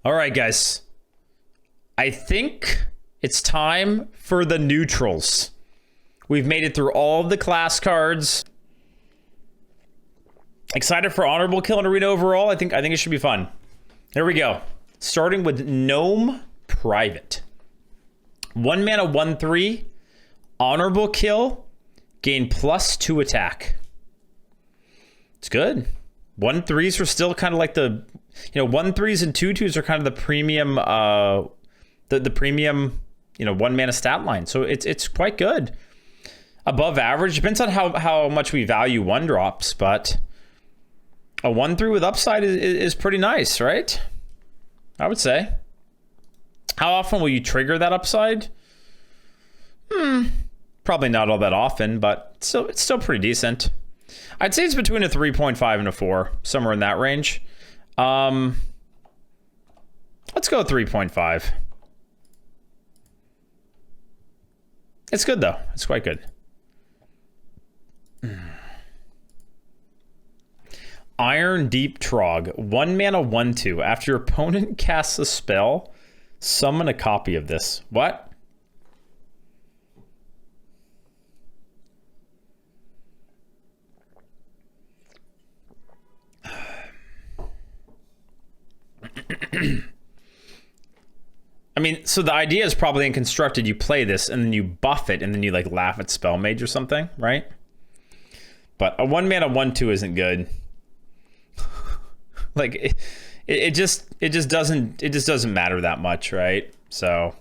All right, guys. I think it's time for the neutrals. We've made it through all of the class cards. Excited for honorable kill in arena overall. I think it should be fun. Here we go. Starting with Gnome Private. 1 mana, 1/3. Honorable kill. Gain +2 attack. It's good. 1/3s are still kind of like the, 1/3s and 2/2s are kind of the premium, the premium, 1 mana stat line. So it's quite good. Above average. Depends on how much we value 1-drops, but a 1/3 with upside is pretty nice, right? I would say. How often will you trigger that upside? Probably not all that often, but it's still pretty decent. I'd say it's between a 3.5 and a 4, somewhere in that range. Let's go 3.5. It's good though. It's quite good. Iron Deep Trogg. 1 mana, 1/2. After your opponent casts a spell, summon a copy of this. What? I mean, so the idea is probably in Constructed, you play this and then you buff it and then you like laugh at Spell Mage or something, right? But a 1 mana, 1/2 isn't good. Like it just doesn't matter that much, right? So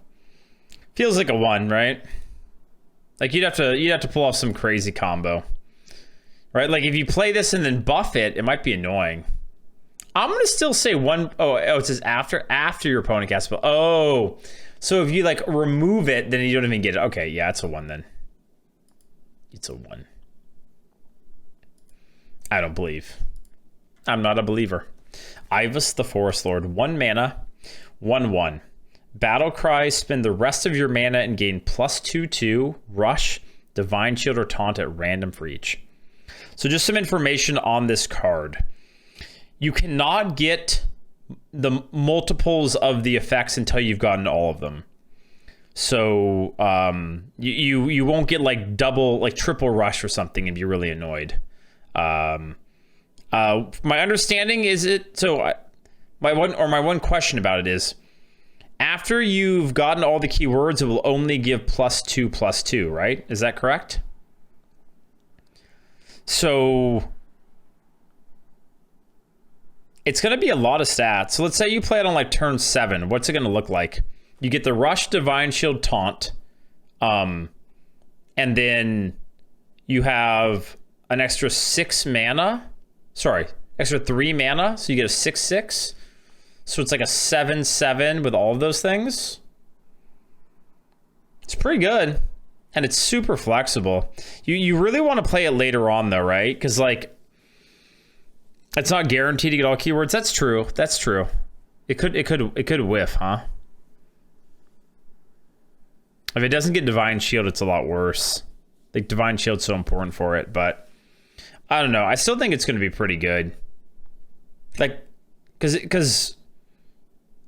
feels like a 1, right? Like you'd have to pull off some crazy combo, right? Like if you play this and then buff it, it might be annoying. I'm gonna still say 1. Oh, it says after your opponent casts spell. Oh, so if you like remove it, then you don't even get it. Okay, yeah, it's a 1 then. It's a 1. I don't believe. I'm not a believer. Ivas the Forest Lord. 1 mana, 1/1. Battle Cry. Spend the rest of your mana and gain +2/2. Rush, Divine Shield, or Taunt at random for each. So just some information on this card. You cannot get the multiples of the effects until you've gotten all of them. So you won't get like double, like triple rush or something and be really annoyed. My understanding is my one question about it is, after you've gotten all the keywords, it will only give +2/+2, right? Is that correct? So it's going to be a lot of stats. So let's say you play it on like turn 7. What's it going to look like? You get the Rush, Divine Shield, Taunt. And then you have an extra 6 mana. Sorry, extra 3 mana. So you get a 6/6. So it's like a 7/7 with all of those things. It's pretty good. And it's super flexible. You really want to play it later on though, right? Because like, it's not guaranteed to get all keywords. That's true. That's true. It could whiff, huh? If it doesn't get Divine Shield, it's a lot worse. Like Divine Shield's so important for it, but I don't know. I still think it's going to be pretty good. Like, because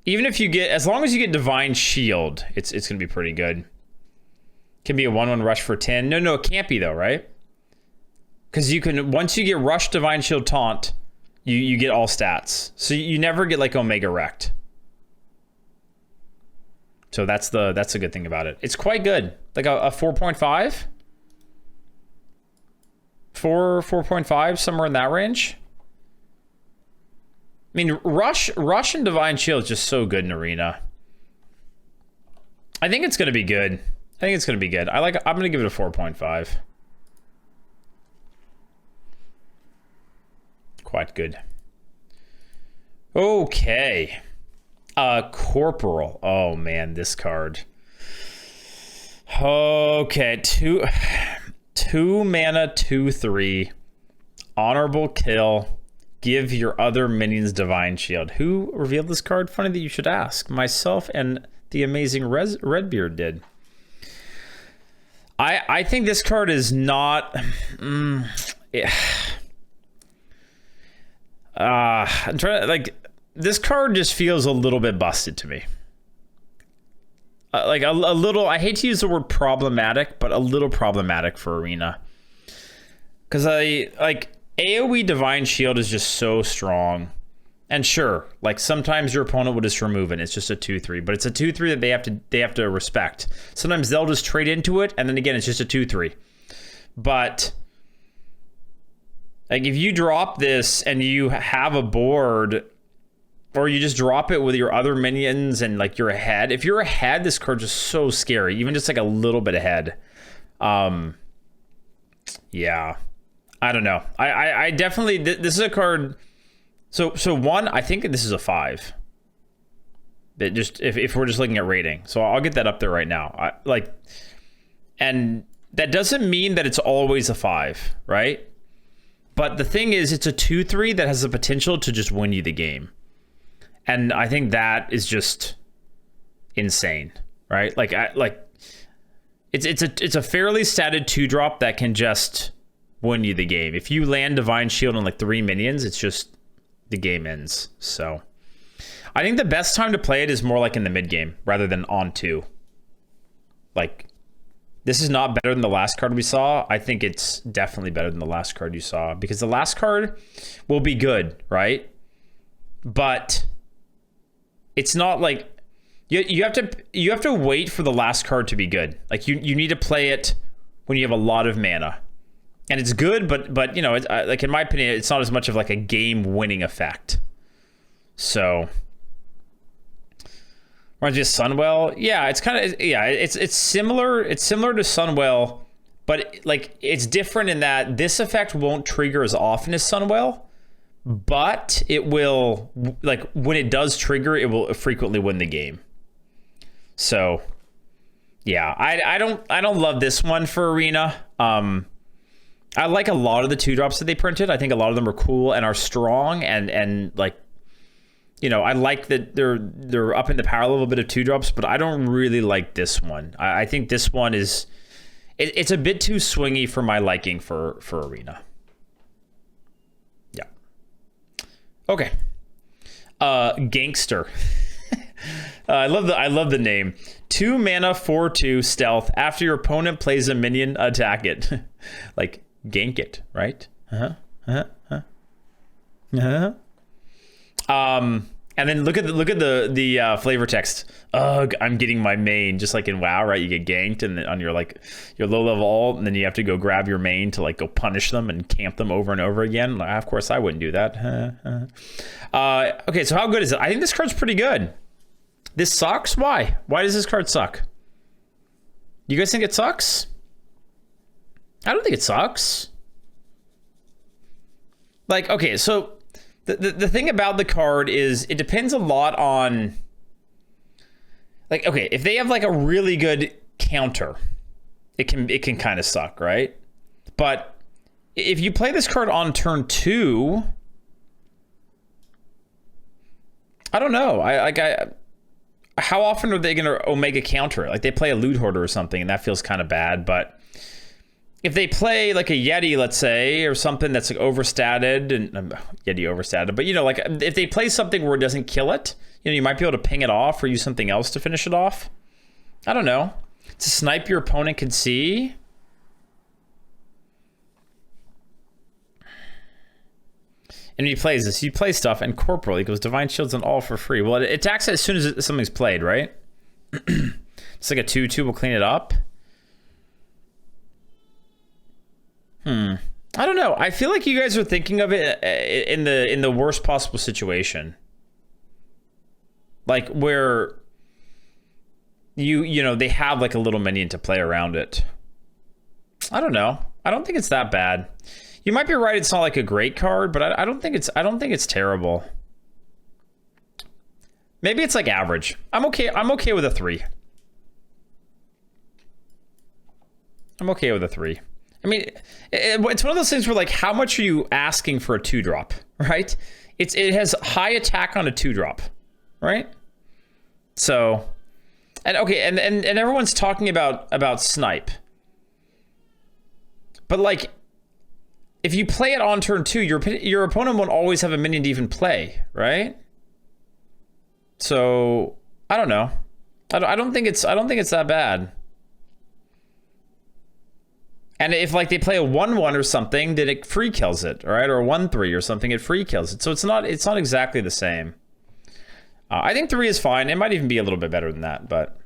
even if you get, as long as you get Divine Shield, it's going to be pretty good. Can be a 1/1 rush for 10. No, it can't be though, right? Because you can, once you get Rush, Divine Shield, Taunt, you get all stats. So you never get like Omega Wrecked. So that's a good thing about it. It's quite good. Like a 4.5? 4.5, somewhere in that range. I mean, Rush and Divine Shield is just so good in Arena. I think it's going to be good. I'm going to give it a 4.5. Quite good. Okay. Corporal. Oh man, this card. Okay, 2 mana, 2/3. Honorable kill. Give your other minions Divine Shield. Who revealed this card? Funny that you should ask. Myself and the amazing Redbeard did. I think this card is not... I'm trying to, like, this card just feels a little bit busted to me. Like a little, I hate to use the word problematic, but a little problematic for Arena. Because AoE Divine Shield is just so strong. And sure, like sometimes your opponent will just remove it. It's just a 2/3, but it's a 2/3 that they have to respect. Sometimes they'll just trade into it, and then again, it's just a 2/3. But like if you drop this and you have a board, or you just drop it with your other minions and like you're ahead. If you're ahead, this card's just so scary, even just like a little bit ahead. Yeah, I don't know. I definitely, this is a card. So one, I think this is a 5. That just, if we're just looking at rating. So I'll get that up there right now. And that doesn't mean that it's always a 5, right? But the thing is, it's a 2/3 that has the potential to just win you the game. And I think that is just insane, right? It's a fairly statted 2-drop that can just win you the game. If you land Divine Shield on like 3 minions, it's just the game ends. So I think the best time to play it is more like in the mid game rather than on 2. Like, this is not better than the last card we saw. I think it's definitely better than the last card you saw, because the last card will be good, right? But it's not like you have to wait for the last card to be good. Like you need to play it when you have a lot of mana, and it's good, but you know, it's, like in my opinion, it's not as much of like a game winning effect. So reminds me of Sunwell. Yeah, it's kind of, yeah, it's similar. It's similar to Sunwell, but like it's different in that this effect won't trigger as often as Sunwell. But it will, like, when it does trigger, it will frequently win the game. So, yeah, I don't love this one for Arena. I like a lot of the 2-drops that they printed. I think a lot of them are cool and are strong, and like, you know, I like that they're up in the power level a bit of 2-drops, but I don't really like this one. I think this one is, it's a bit too swingy for my liking for Arena. Okay. Gangster. I love the name. 2 mana, 4/2 stealth. After your opponent plays a minion, attack it. Like gank it, right? And then look at the flavor text. Ugh, I'm getting my main, just like in WoW, right? You get ganked, and then on your low level ult, and then you have to go grab your main to like go punish them and camp them over and over again. Of course, I wouldn't do that. Okay, so how good is it? I think this card's pretty good. This sucks. Why? Why does this card suck? You guys think it sucks? I don't think it sucks. Like, okay, so the thing about the card is it depends a lot on, like, okay, if they have like a really good counter, it can kind of suck, right? But if you play this card on turn 2, I don't know. How often are they going to Omega counter it? Like they play a Loot Hoarder or something, and that feels kind of bad. But if they play like a Yeti, let's say, or something that's like overstated, and Yeti overstated, but you know, like if they play something where it doesn't kill it, you know, you might be able to ping it off or use something else to finish it off. I don't know. To snipe your opponent can see. And he plays this. You play stuff, and corporal equals divine shields and all for free. Well, it attacks it as soon as something's played, right? It's like a 2/2. We'll clean it up. I don't know. I feel like you guys are thinking of it in the worst possible situation, like where you know they have like a little minion to play around it. I don't know. I don't think it's that bad. You might be right. It's not like a great card, but I don't think it's terrible. Maybe it's like average. I'm okay with a 3. I'm okay with a 3. I mean, it's one of those things where like, how much are you asking for a 2-drop, right? It has high attack on a 2-drop, right? So, and okay, and everyone's talking about snipe, but like, if you play it on turn 2, your opponent won't always have a minion to even play, right? So I don't know. I don't think it's that bad. And if like they play a 1/1 or something, then it free kills it, right? Or a 1/3 or something, it free kills it. So it's not exactly the same. I think 3 is fine. It might even be a little bit better than that, but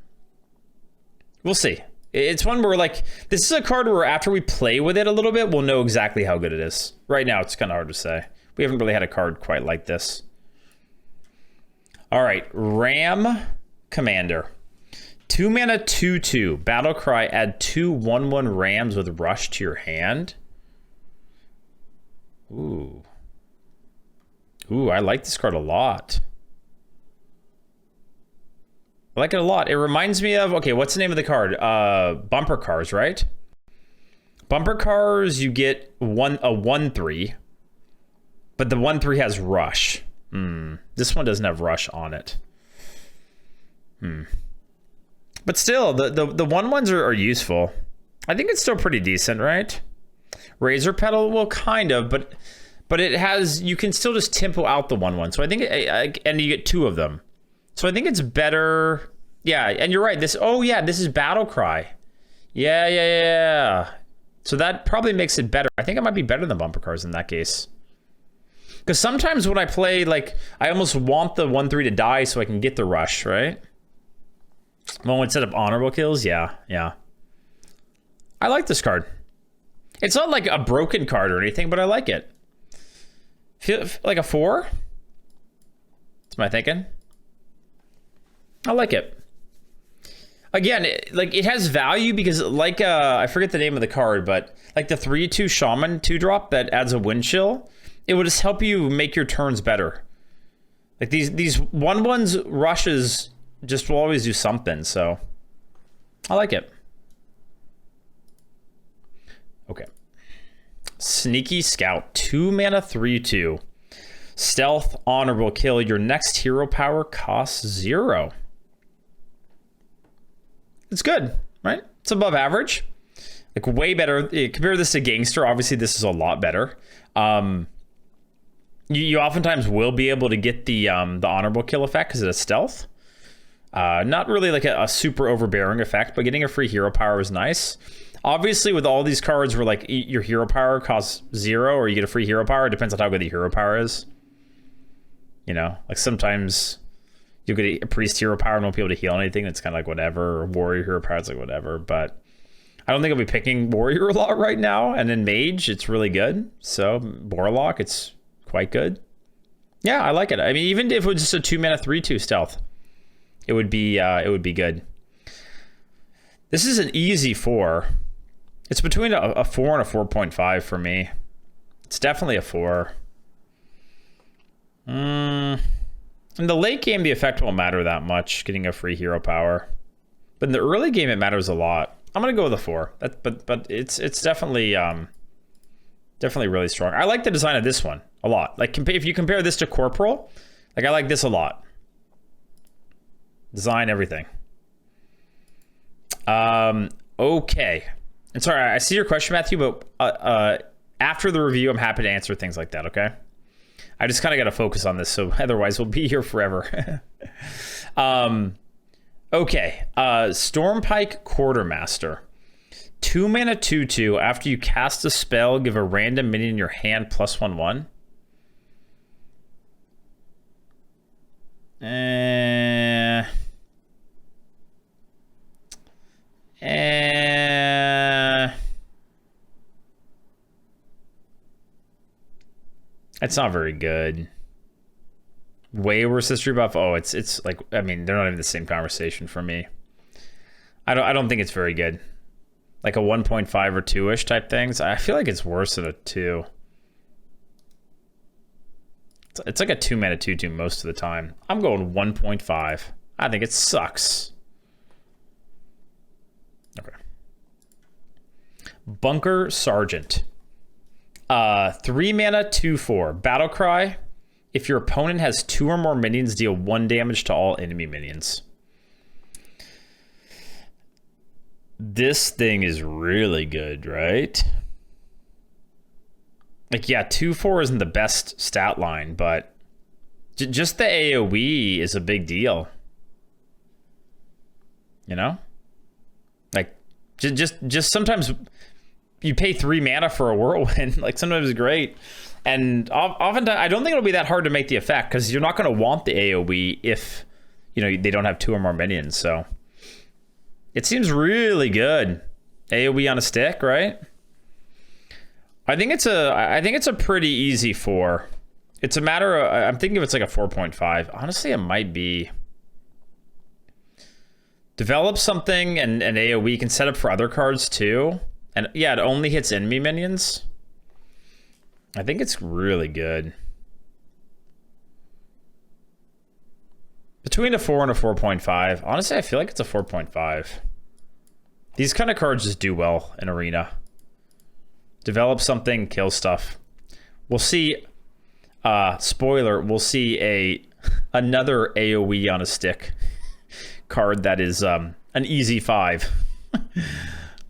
we'll see. It's one where like this is a card where after we play with it a little bit, we'll know exactly how good it is. Right now, it's kind of hard to say. We haven't really had a card quite like this. All right, Ram Commander. 2 mana 2/2. Battle Cry. Add 2 1/1 Rams with Rush to your hand. Ooh. Ooh, I like this card a lot. I like it a lot. It reminds me of, okay, what's the name of the card? Bumper Cars, right? Bumper Cars, you get a 1/3, but the 1/3 has Rush. This one doesn't have Rush on it. But still, the 1/1s are useful. I think it's still pretty decent, right? Razor Petal, well, kind of, but it has, you can still just tempo out the 1/1. So I think, and you get 2 of them. So I think it's better. Yeah, and you're right. This is Battle Cry. Yeah. So that probably makes it better. I think it might be better than Bumper Cars in that case. Because sometimes when I play, like, I almost want the 1/3 to die so I can get the Rush, right? Well, instead of honorable kills, yeah. I like this card. It's not like a broken card or anything, but I like it. Feel like a 4? That's my thinking. I like it. Again, it has value because like I forget the name of the card, but like the 3/2 Shaman 2-drop that adds a wind chill, it would just help you make your turns better. Like these 1/1s rushes just will always do something, so I like it. Okay. Sneaky Scout, 2 mana 3/2. Stealth, honorable kill. Your next hero power costs 0. It's good, right? It's above average. Like way better. Compare this to Gangster. Obviously, this is a lot better. You oftentimes will be able to get the honorable kill effect because it has stealth. Not really like a super overbearing effect, but getting a free hero power is nice. Obviously, with all these cards where like your hero power costs 0 or you get a free hero power, it depends on how good the hero power is. You know, like sometimes you'll get a priest hero power and won't be able to heal anything. It's kind of like whatever. Or warrior hero power is like whatever. But I don't think I'll be picking warrior a lot right now. And then mage, it's really good. So warlock, it's quite good. Yeah, I like it. I mean, even if it was just a 2 mana 3/2 stealth, it would be good. This is an easy 4. It's between a 4 and a 4.5 for me. It's definitely a 4. In the late game, the effect won't matter that much, getting a free hero power. But in the early game, it matters a lot. I'm gonna go with a 4. But it's definitely really strong. I like the design of this one a lot. Like if you compare this to Corporal, like I like this a lot. Design, everything. Okay. And sorry, I see your question, Matthew, but after the review, I'm happy to answer things like that, okay? I just kind of got to focus on this, so otherwise we'll be here forever. Okay. Stormpike Quartermaster. 2 mana 2/2. After you cast a spell, give a random minion in your hand +1/1. It's not very good. Way worse history buff. Oh, it's like, I mean, they're not even the same conversation for me. I don't think it's very good. Like a 1.5 or 2-ish type things. I feel like it's worse than a 2. It's like a 2 mana 2/2 most of the time. I'm going 1.5. I think it sucks. Okay. Bunker Sergeant. 3 mana 2/4. Battle Cry. If your opponent has 2 or more minions, deal 1 damage to all enemy minions. This thing is really good, right? Like, yeah, 2/4 isn't the best stat line, but just the AoE is a big deal. You know? Like, just sometimes you pay 3 mana for a whirlwind. Like, sometimes it's great. And oftentimes, I don't think it'll be that hard to make the effect, because you're not going to want the AoE if, you know, they don't have 2 or more minions. So it seems really good. AoE on a stick, right? I think it's a pretty easy 4. It's a matter of, I'm thinking if it's like a 4.5. Honestly, it might be. Develop something, and AoE can set up for other cards too. And yeah, it only hits enemy minions. I think it's really good. Between a 4 and a 4.5. Honestly, I feel like it's a 4.5. These kind of cards just do well in Arena. Develop something, kill stuff. We'll see, spoiler, we'll see another AoE on a stick card that is an easy 5.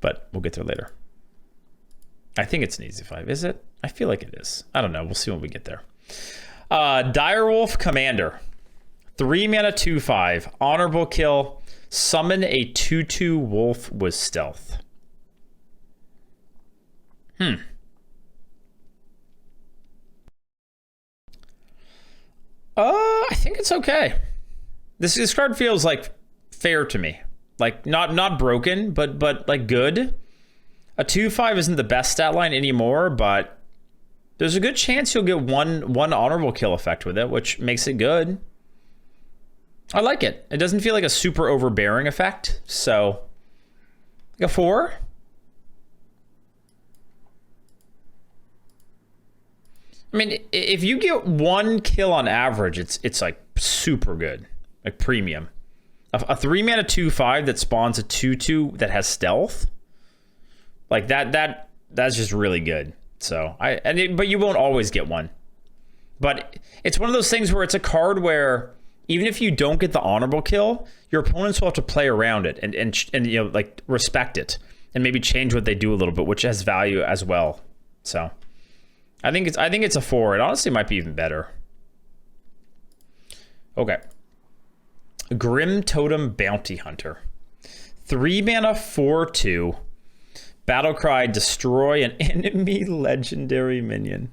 But we'll get there later. I think it's an easy 5, is it? I feel like it is. I don't know. We'll see when we get there. Direwolf Commander. 3 mana, 2/5. Honorable kill. Summon a 2/2 wolf with stealth. I think it's okay. This card feels like fair to me. Like not broken, but like good. A 2/5 isn't the best stat line anymore, but there's a good chance you'll get one honorable kill effect with it, which makes it good. I like it. It doesn't feel like a super overbearing effect, so like a 4. I mean, if you get 1 kill on average, it's like super good, like premium. A 3 mana 2/5 that spawns a 2/2 that has stealth, like that's just really good. So but you won't always get one. But it's one of those things where it's a card where even if you don't get the honorable kill, your opponents will have to play around it and you know, like, respect it and maybe change what they do a little bit, which has value as well. So I think it's a 4. It honestly might be even better. Okay. Grim Totem Bounty Hunter. 3 mana, 4/2. Battlecry, destroy an enemy legendary minion.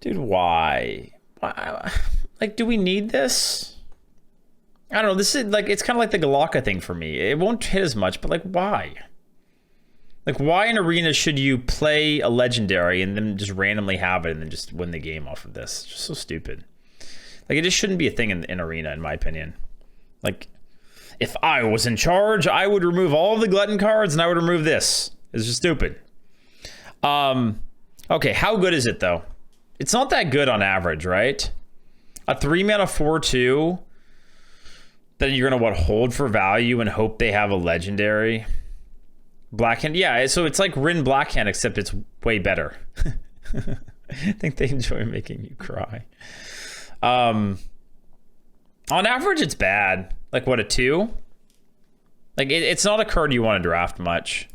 Dude, why? Like, do we need this? I don't know. This is like, it's kind of like the Galaka thing for me. It won't hit as much, but like, why? Like, why in Arena should you play a legendary and then just randomly have it and then just win the game off of this? It's just so stupid. Like, it just shouldn't be a thing in Arena, in my opinion. Like, if I was in charge, I would remove all of the Glutton cards and I would remove this. It's just stupid. Okay, how good is it, though? It's not that good on average, right? A 3 mana 4/2 that you're going to, what, hold for value and hope they have a legendary. Blackhand, yeah, so it's like Rin Blackhand, except it's way better. I think they enjoy making you cry. On average, it's bad. Like, what, a 2? Like, it's not a card you want to draft much.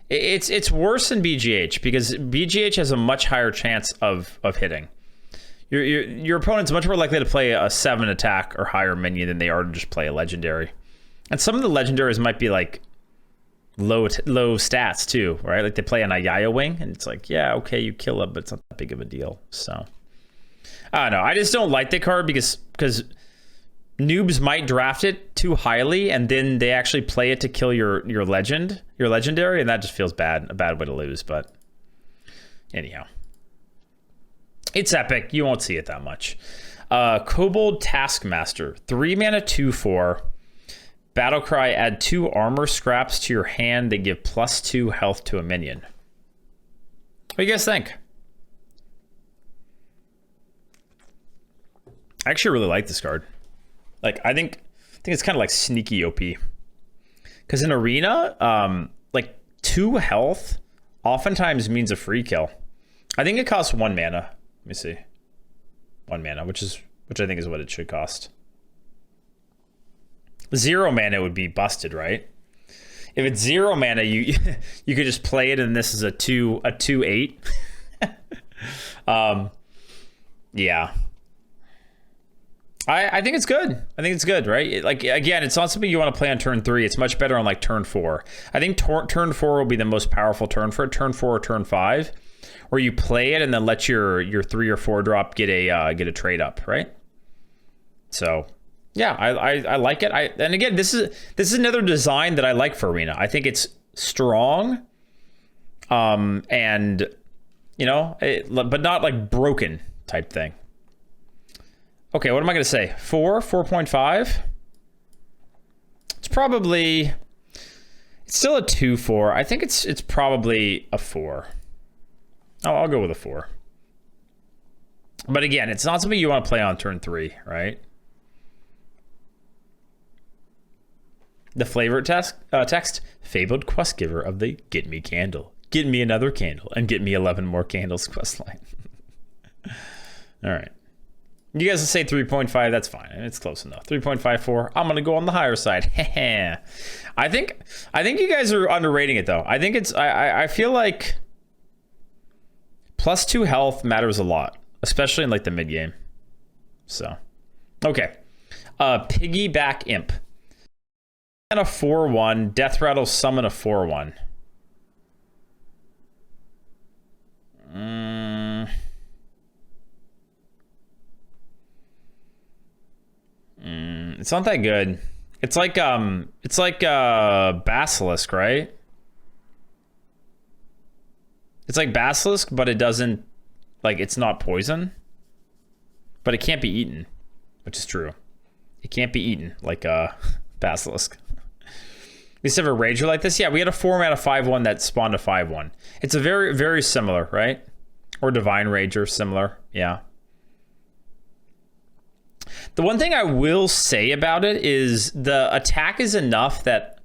It's worse than BGH, because BGH has a much higher chance of hitting. Your opponent's much more likely to play a 7 attack or higher minion than they are to just play a legendary. And some of the legendaries might be like low stats too, right? Like they play an Ayaya Wing, and it's like, yeah, okay, you kill it, but it's not that big of a deal. So I don't know. I just don't like the card because noobs might draft it too highly, and then they actually play it to kill your legendary, and that just feels bad. A bad way to lose, but anyhow. It's epic. You won't see it that much. Kobold Taskmaster. 3 mana 2/4. Battlecry, add 2 armor scraps to your hand. They give +2 health to a minion. What do you guys think? I actually really like this card. Like, I think it's kind of like sneaky OP. Because in Arena, like 2 health oftentimes means a free kill. I think it costs 1 mana. Let me see. 1 mana, which I think is what it should cost. 0 mana would be busted, right? If it's 0 mana, you you could just play it, and this is a 2/8. Yeah. I think it's good. I think it's good, right? Like, again, it's not something you want to play on turn 3. It's much better on like turn 4. I think turn 4 will be the most powerful turn for it. Turn 4 or turn 5, where you play it and then let your 3 or 4 drop get a trade up, right? So yeah, I like it. And again, this is another design that I like for Arena. I think it's strong, and you know, but not like broken type thing. Okay, what am I going to say? 4.5? It's still a 2/4. I think it's probably a 4. Oh, I'll go with a 4. But again, it's not something you want to play on turn 3, right? The flavor text, fabled quest giver of the get me candle. Get me another candle and get me 11 more candles quest line. All right. You guys will say 3.5, that's fine. It's close enough. 3.54, I'm going to go on the higher side. I think you guys are underrating it, though. I think I feel like +2 health matters a lot, especially in like the mid game. So, okay. Piggyback Imp. And a 4/1. Death Rattle summon a 4/1. It's not that good. It's like Basilisk, right? It's like Basilisk, but it doesn't, like, it's not poison, but it can't be eaten, which is true. It can't be eaten like Basilisk. We used to have a Rager like this. Yeah, we had a 4-mana 5/1 that spawned a 5/1. It's a very, very similar, right? Or Divine Rager, similar. Yeah. The one thing I will say about it is the attack is enough that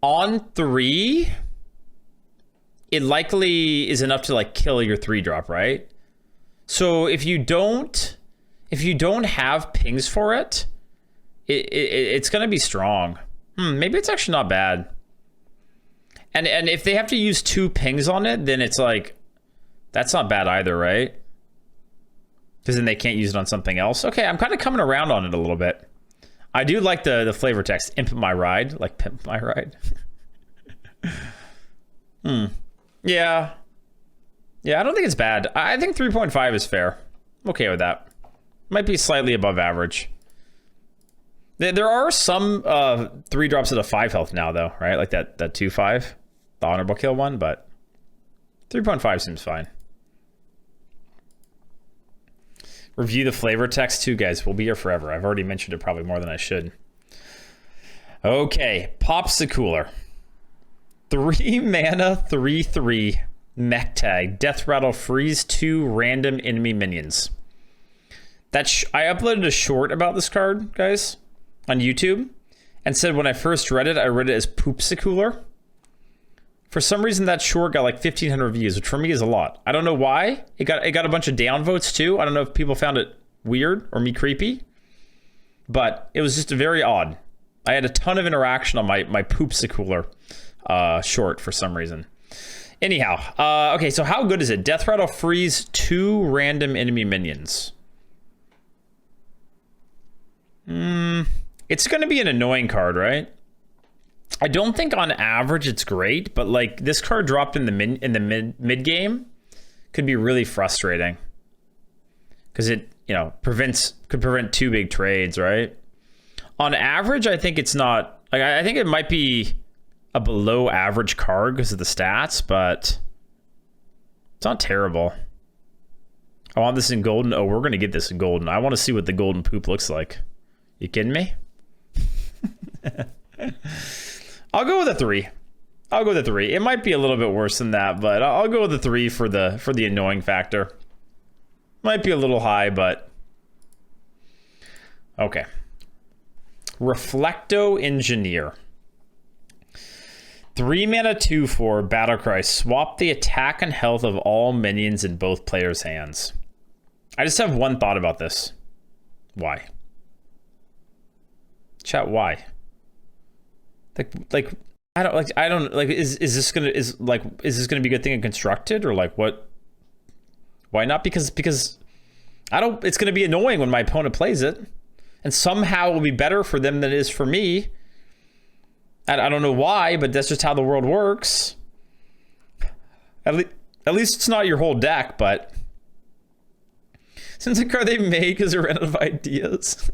on 3, it likely is enough to like kill your 3-drop, right? So if you don't have pings for it, it's gonna be strong. Maybe it's actually not bad. And if they have to use 2 pings on it, then it's like, that's not bad either, right? Because then they can't use it on something else. Okay, I'm kind of coming around on it a little bit. I do like the flavor text, imp my ride, like pimp my ride. Yeah. Yeah, I don't think it's bad. I think 3.5 is fair. I'm okay with that. Might be slightly above average. There are some 3-drops at a 5 health now, though, right? Like that 2/5, the honorable kill one, but 3.5 seems fine. Review the flavor text too, guys. We'll be here forever. I've already mentioned it probably more than I should. Okay, Popsicular. 3 mana, 3/3 mech tag. Death Rattle, freeze 2 random enemy minions. I uploaded a short about this card, guys, on YouTube, and said when I first read it, I read it as Poopsicular. For some reason, that short got like 1,500 views, which for me is a lot. I don't know why. It got a bunch of downvotes too. I don't know if people found it weird or me creepy, but it was just very odd. I had a ton of interaction on my Poopsicular short for some reason. Anyhow, okay, so how good is it? Death Rattle, freeze 2 random enemy minions. It's going to be an annoying card, right? I don't think on average it's great, but like this card dropped in the mid game could be really frustrating because it, you know, could prevent 2 big trades, right? On average, I think it's not, like, I think it might be a below average card because of the stats, but it's not terrible. I want this in golden. Oh, we're going to get this in golden. I want to see what the golden poop looks like. You kidding me? I'll go with a 3. I'll go with a 3. It might be a little bit worse than that, but I'll go with a 3 for the annoying factor. Might be a little high, but okay. Reflecto Engineer. 3 mana 2/4 Battlecry. Swap the attack and health of all minions in both players' hands. I just have one thought about this. Why? Chat, why? Like I don't like is this gonna is this gonna be a good thing in constructed, or like what? Why not? Because I don't. It's gonna be annoying when my opponent plays it, and somehow it will be better for them than it is for me. I don't know why, but that's just how the world works. At least it's not your whole deck, but since the card they made because they ran out of ideas.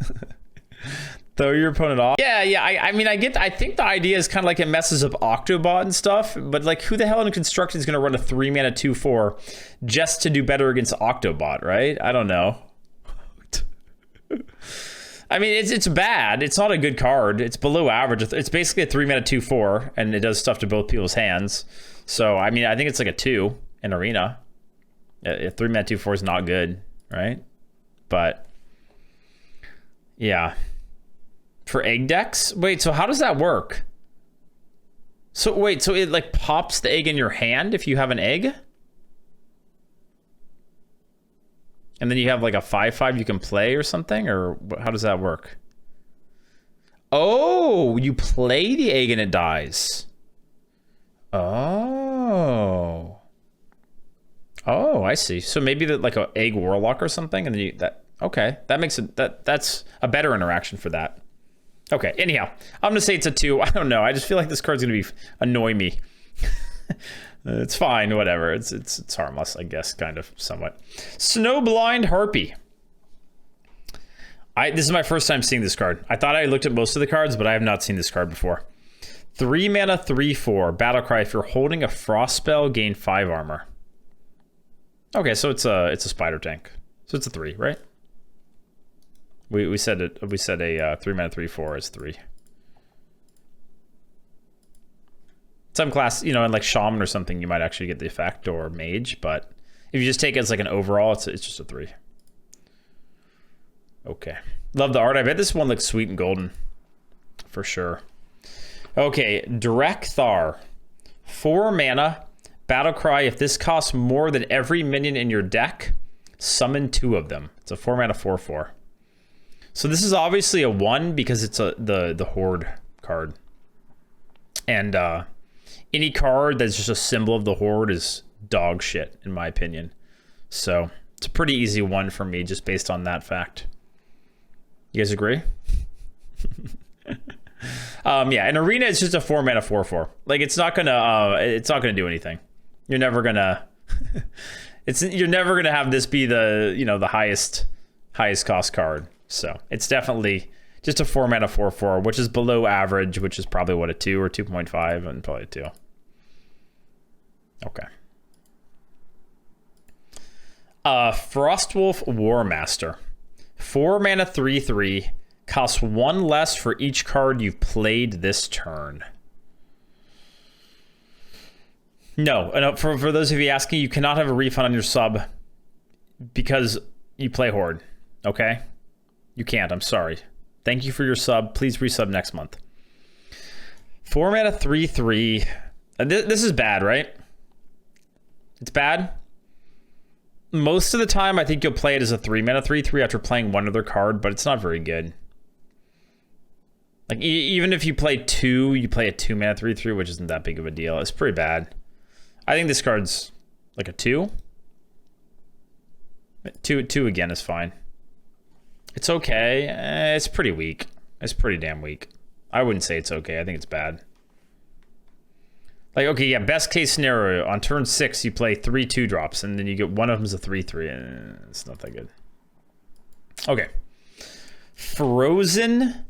Throw your opponent off. Yeah. I mean, I think the idea is kind of like it messes up Octobot and stuff, but like who the hell in Constructed is going to run a 3-mana 2/4 just to do better against Octobot, right? I don't know. I mean, it's bad. It's not a good card. It's below average. It's basically a 3-mana 2/4, and it does stuff to both people's hands. So, I mean, I think it's like a 2 in Arena. A 3-mana 2/4 is not good, right? But, yeah. For egg decks? Wait, so how does that work? So, wait, so it like pops the egg in your hand if you have an egg? And then you have like a 5/5 you can play or something? Or how does that work? Oh, you play the egg and it dies. Oh. Oh, I see. So maybe that like an egg warlock or something, and then okay, that makes it that's a better interaction for that. Okay, anyhow, I'm gonna say it's a 2. I don't know. I just feel like this card's gonna annoy me. It's fine, whatever. It's harmless, I guess, kind of, somewhat. Snowblind Harpy. This is my first time seeing this card. I thought I looked at most of the cards, but I have not seen this card before. 3-mana 3/4 Battlecry. If you're holding a frost spell, gain 5 armor. Okay, so it's a spider tank. So it's a 3, right? We said a 3-mana 3/4 is 3. Some class, you know, in like Shaman or something, you might actually get the effect, or Mage, but if you just take it as like an overall, it's just a 3. Okay. Love the art. I bet this one looks sweet and golden. For sure. Okay, Thar. 4 mana, Battlecry. If this costs more than every minion in your deck, summon 2 of them. It's a 4-mana 4/4. So this is obviously a 1 because it's the Horde card. And any card that's just a symbol of the Horde is dog shit, in my opinion. So it's a pretty easy 1 for me, just based on that fact. You guys agree? Yeah, in Arena it's just a 4-mana 4/4. Like it's not gonna do anything. You're never gonna you're never gonna have this be the, you know, the highest cost card. So it's definitely just a 4-mana 4/4, which is below average, which is probably what, a 2 or 2.5, and probably a 2. Okay. Frostwolf Warmaster. 4-mana 3/3. Costs 1 less for each card you've played this turn. No, for those of you asking, you cannot have a refund on your sub because you play Horde. Okay? You can't. I'm sorry. Thank you for your sub. Please resub next month. 4-mana 3/3. This is bad, right? It's bad. Most of the time, I think you'll play it as a 3-mana 3/3 after playing one other card, but it's not very good. Like, even if you play 2, you play a 2-mana 3/3, which isn't that big of a deal. It's pretty bad. I think this card's like a 2. 2 again is fine. It's okay. It's pretty weak. It's pretty damn weak. I wouldn't say it's okay. I think it's bad. Like, okay, yeah, best case scenario, on turn 6, you play 3 2-drops, and then you get one of them as a 3/3. It's not that good. Okay. Frozen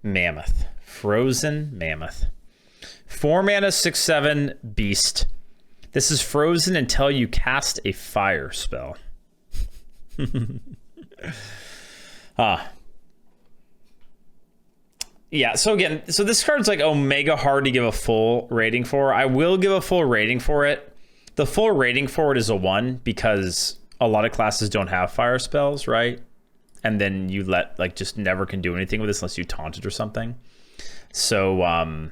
Mammoth. 4-mana 6/7 beast. This is frozen until you cast a fire spell. Yeah, so again, this card's like omega hard to give a full rating for. I will give a full rating for it. The full rating for it is a 1 because a lot of classes don't have fire spells, right? And then you just never can do anything with this unless you taunt it or something. So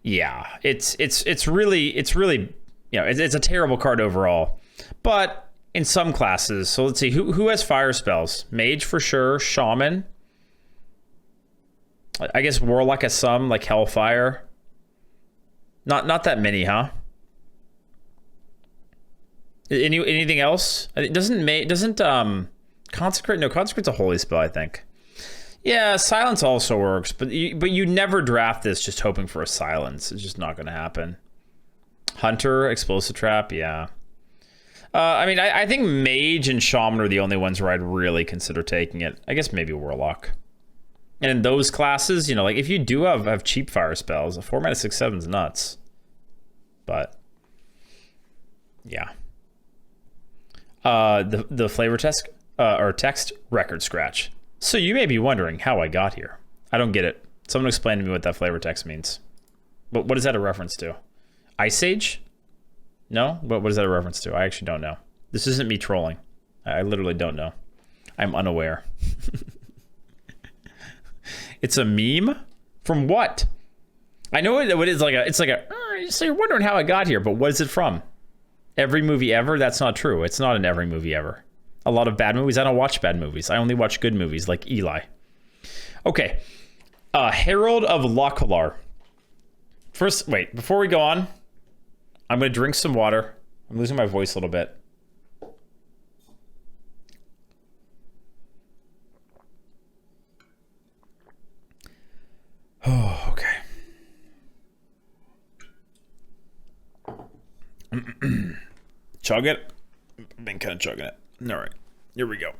yeah, it's really, you know, it's a terrible card overall. But in some classes, so let's see, who has fire spells? Mage for sure, Shaman. I guess Warlock has some, like Hellfire. Not that many, huh? Anything else? Doesn't Consecrate? No, Consecrate's a holy spell, I think. Yeah, Silence also works, but you never draft this just hoping for a Silence. It's just not going to happen. Hunter, Explosive Trap, yeah. I mean, I think Mage and Shaman are the only ones where I'd really consider taking it. I guess maybe Warlock. And in those classes, you know, like if you do have cheap fire spells, a 4 mana 6/7 is nuts. But yeah. The flavor test or text record scratch. So you may be wondering how I got here. I don't get it. Someone explain to me what that flavor text means. But what is that a reference to? Ice Age? No? What is that a reference to? I actually don't know. This isn't me trolling. I literally don't know. I'm unaware. It's a meme? From what? I know it is like it's like a, so you're wondering how I got here, but what is it from? Every movie ever? That's not true. It's not in every movie ever. A lot of bad movies. I don't watch bad movies. I only watch good movies like Eli. Okay. Herald of Lochalar. First, wait, before we go on, I'm going to drink some water. I'm losing my voice a little bit. Oh, okay. Chug it. I've been kind of chugging it. All right, here we go.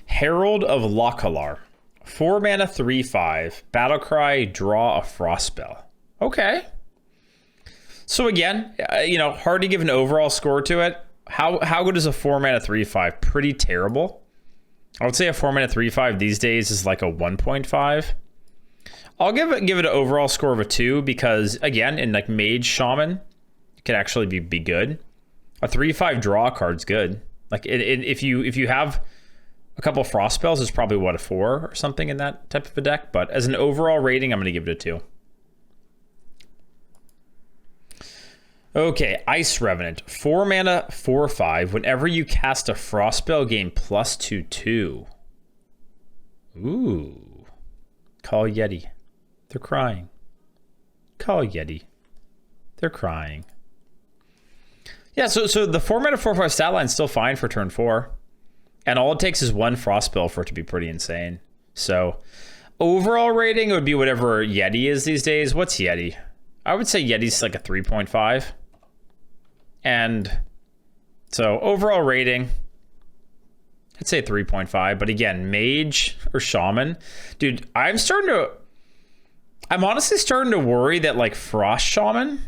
Herald of Lochalar. 4 mana 3/5. Battlecry, draw a frost spell. Okay. So again, you know, hard to give an overall score to it. How good is a 4 mana 3/5? Pretty terrible. I would say a 4 mana 3/5 these days is like a 1.5. I'll give it an overall score of a 2 because again, in like Mage Shaman, it could actually be good. A 3/5 draw card's good. Like if you have a couple of frost spells, it's probably what, a 4 or something in that type of a deck. But as an overall rating, I'm going to give it a 2. Okay, Ice Revenant. 4 mana 4/5. Whenever you cast a frost spell, gain +2/2. Ooh. Call Yeti. They're crying. Call Yeti. They're crying. Yeah, so the 4 mana 4/5 stat line's still fine for turn 4. And all it takes is one frost spell for it to be pretty insane. So overall rating would be whatever Yeti is these days. What's Yeti? I would say Yeti's like a 3.5. And so overall rating, I'd say 3.5. But again, Mage or Shaman. Dude, I'm honestly starting to worry that like Frost Shaman,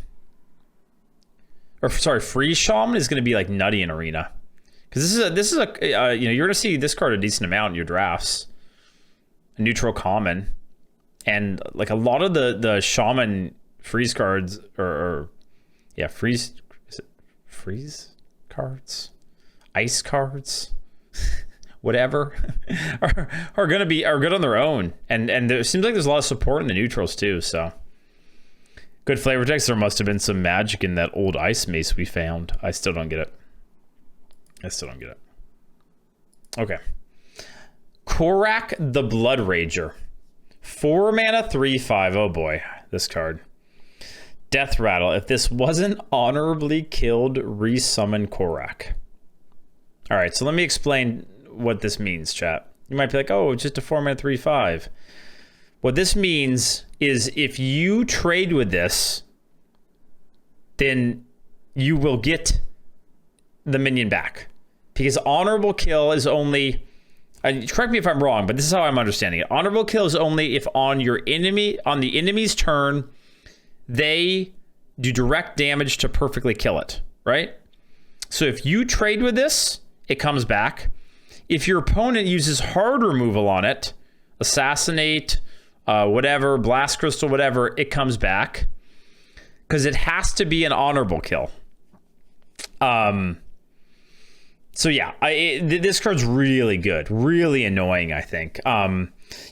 or sorry, Freeze Shaman is going to be like nutty in Arena. Because this is a you know, you're going to see this card a decent amount in your drafts. A neutral common. And like a lot of the Shaman freeze cards, or yeah, freeze cards? Ice cards? Whatever. are good on their own. And there seems like there's a lot of support in the neutrals too, so. Good flavor text. There must have been some magic in that old ice mace we found. I still don't get it. Okay. Korak the Blood Rager. 4 mana 3/5. Oh boy, this card. Death Rattle. If this wasn't honorably killed, resummon Korak. All right, so let me explain what this means, chat. You might be like, oh, it's just a 4 mana 3/5. What this means is if you trade with this, then you will get the minion back. Because honorable kill is only, correct me if I'm wrong, but this is how I'm understanding it. Honorable kill is only if on the enemy's turn, they do direct damage to perfectly kill it, right? So if you trade with this, it comes back. If your opponent uses hard removal on it, assassinate, whatever, blast crystal, whatever, it comes back. Because it has to be an honorable kill. So yeah, this card's really good, really annoying, I think. You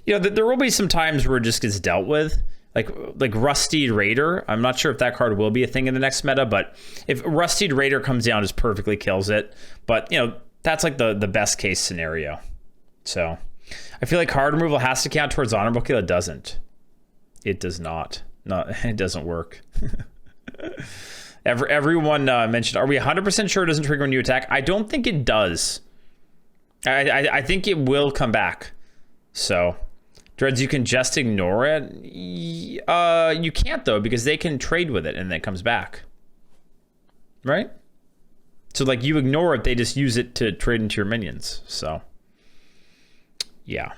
know, there will be some times where it just gets dealt with, like Rusty Raider. I'm not sure if that card will be a thing in the next meta, but if Rusty Raider comes down, just perfectly kills it. But you know, that's like the best case scenario. So I feel like card removal has to count towards honorable kill. It doesn't. It does not. It doesn't work. Everyone mentioned, are we 100% sure it doesn't trigger when you attack? I don't think it does. I think it will come back. So, Dreads, you can just ignore it. You can't, though, because they can trade with it and then it comes back. Right? So, like, you ignore it, they just use it to trade into your minions. So, yeah.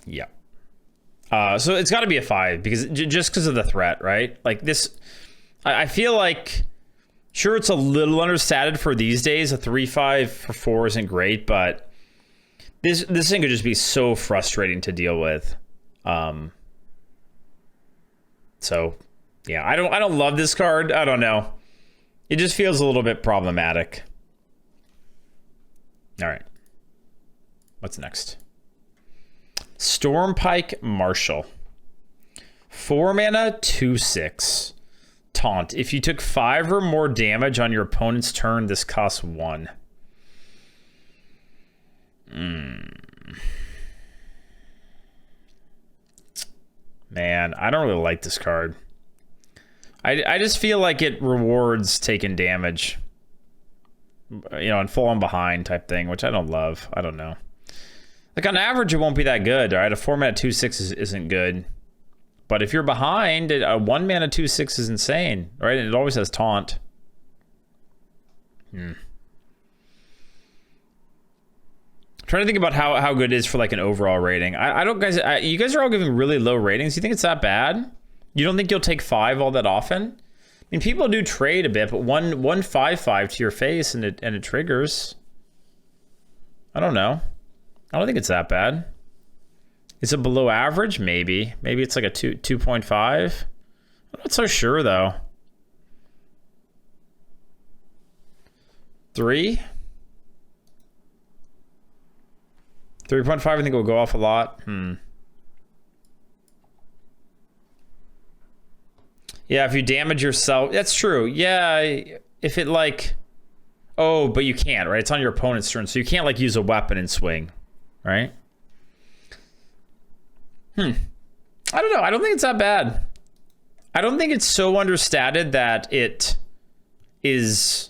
Yeah. So it's got to be a 5 because just because of the threat, right? Like this, I feel like, sure, it's a little understated for these days. A 3/5 for 4 isn't great, but this thing could just be so frustrating to deal with. So yeah, I don't love this card. I don't know. It just feels a little bit problematic. All right. What's next? Stormpike Marshal. 4 mana, 2/6. Taunt. If you took 5 or more damage on your opponent's turn, this costs 1. Man, I don't really like this card. I just feel like it rewards taking damage. You know, and falling behind type thing, which I don't love. I don't know. Like, on average, it won't be that good, right? A 4 mana 2/6 isn't good. But if you're behind, a 1 mana 2/6 is insane, right? And it always has taunt. Trying to think about how good it is for, like, an overall rating. I don't, guys, you guys are all giving really low ratings. You think it's that bad? You don't think you'll take 5 all that often? I mean, people do trade a bit, but one 5/5 to your face and it triggers. I don't know. I don't think it's that bad. Is it below average? Maybe. Maybe it's like a 2.5. I'm not so sure, though. 3? 3.5, I think it will go off a lot. Yeah, if you damage yourself, that's true. Yeah, if it like... Oh, but you can't, right? It's on your opponent's turn, so you can't like use a weapon and swing, right? I don't know. I don't think it's that bad. I don't think it's so understated that it is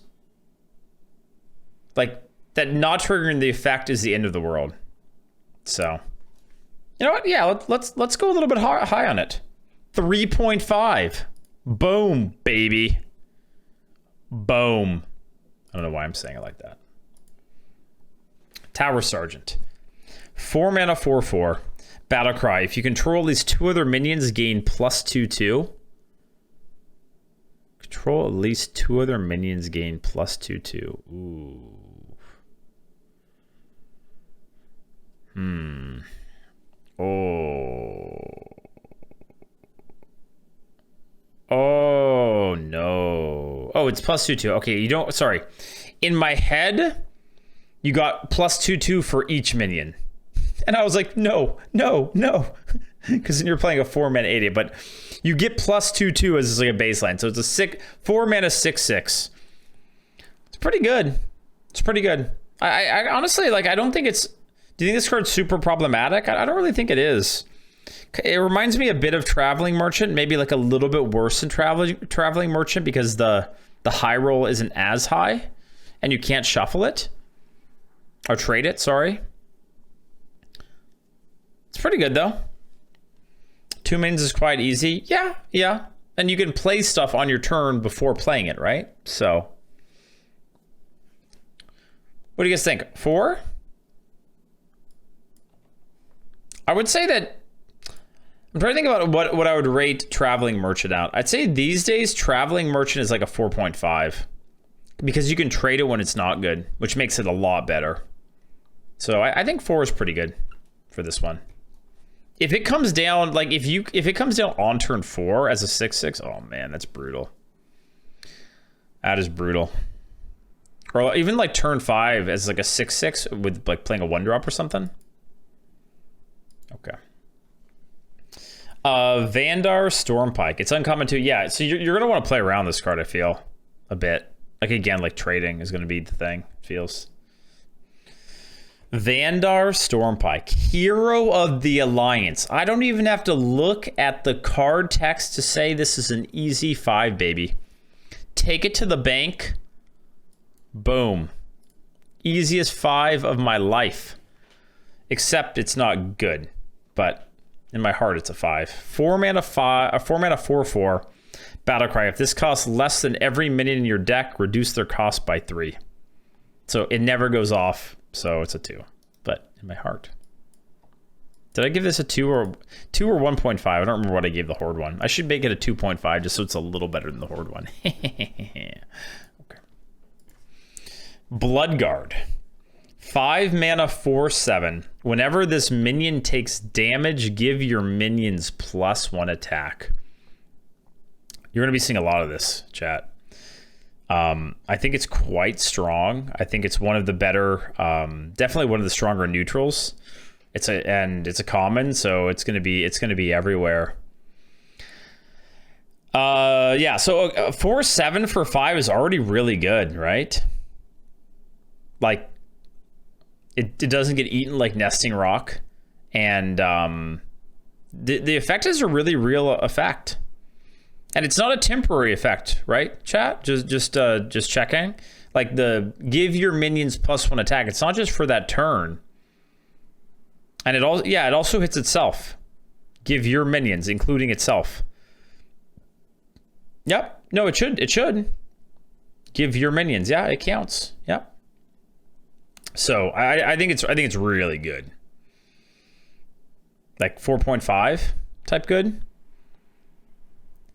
like that not triggering the effect is the end of the world. So, you know what? Yeah, let's go a little bit high on it. 3.5. Boom, baby. Boom. I don't know why I'm saying it like that. Tower Sergeant. 4 mana, 4/4. Battle Cry. If you control at least 2 other minions, gain +2/2. Control at least 2 other minions, gain +2/2. Ooh. Oh, no. Oh, it's +2/2. Okay, you don't... Sorry. In my head, you got +2/2 for each minion. And I was like, no. Because then you're playing a 4 mana 80, but you get +2/2 as like a baseline. So it's a 4 mana 6/6. It's pretty good. It's pretty good. I honestly, like, I don't think it's... Do you think this card's super problematic? I don't really think it is. It reminds me a bit of Traveling Merchant, maybe like a little bit worse than Traveling Merchant because the high roll isn't as high and you can't shuffle it or trade it, sorry. It's pretty good though. 2 minions is quite easy. Yeah. And you can play stuff on your turn before playing it, right? So, what do you guys think? 4? I would say that, I'm trying to think about what I would rate Traveling Merchant out. I'd say these days, Traveling Merchant is like a 4.5 because you can trade it when it's not good, which makes it a lot better. So I think 4 is pretty good for this one. If it comes down, like if it comes down on turn 4 as a 6/6, oh man, that's brutal. That is brutal. Or even like turn 5 as like a 6/6 with like playing a 1-drop or something. Okay. Vandar Stormpike. It's uncommon too. Yeah, so you're going to want to play around this card, I feel, a bit. Like, again, like trading is going to be the thing, it feels. Vandar Stormpike, Hero of the Alliance. I don't even have to look at the card text to say this is an easy 5, baby. Take it to the bank. Boom. Easiest 5 of my life. Except it's not good, but in my heart it's a 5. 4 mana 4/4 Battlecry. If this costs less than every minion in your deck, reduce their cost by 3. So it never goes off. So it's a 2, but in my heart. Did I give this a 2 or 1.5? I don't remember what I gave the Horde one. I should make it a 2.5 just so it's a little better than the Horde one. Okay. Bloodguard. 5 mana 4/7. Whenever this minion takes damage, give your minions +1 attack. You're going to be seeing a lot of this, chat. I think it's quite strong. I think it's one of the better, definitely one of the stronger neutrals. It's a common, so it's gonna be everywhere. Yeah. So 4/7 for 5 is already really good, right? Like, it doesn't get eaten like Nesting Rock, and the effect is a really real effect. And it's not a temporary effect, right, chat? Just checking. Like the give your minions +1 attack. It's not just for that turn. And it also hits itself. Give your minions, including itself. Yep. No, it should. It should. Give your minions. Yeah, it counts. Yep. So I think it's really good. Like 4.5 type good.